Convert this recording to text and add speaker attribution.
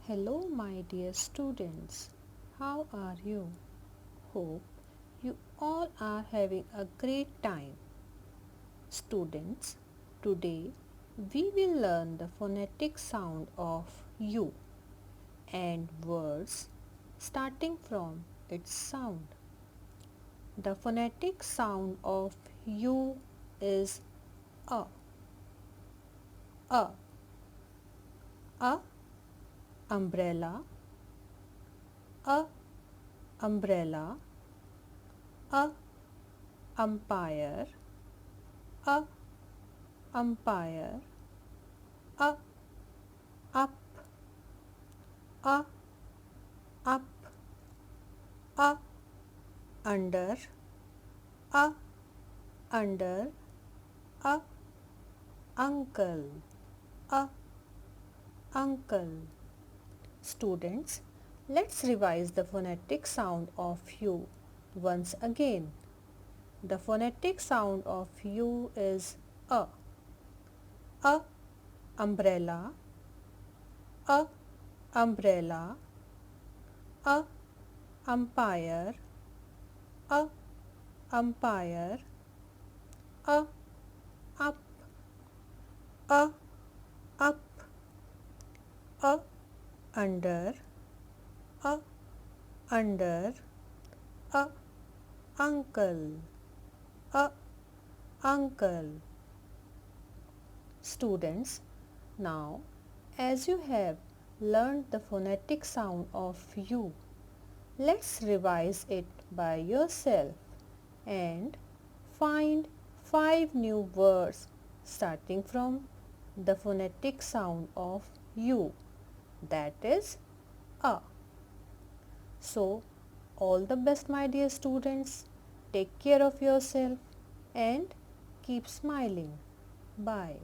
Speaker 1: Hello, my dear students. How are you? Hope you all are having a great time. Students, today we will learn the phonetic sound of U and words starting from its sound. The phonetic sound of U is a. A. A. Umbrella. A. Umbrella. A. Umpire. A. Umpire. A. Up. A. Up. A. Under. A. Under. A. Uncle. A. Uncle. Students, let's revise the phonetic sound of U once again. The phonetic sound of U is A. A. Umbrella. A. Umbrella. A. Umpire. A. Umpire. A. Up. A. Up. A. Under. A. Under. A. Uncle. A. Uncle. Students, now as you have learned the phonetic sound of U, let's revise it by yourself and find 5 new words starting from the phonetic sound of U, that is A. So, all the best, my dear students. Take care of yourself and keep smiling. Bye.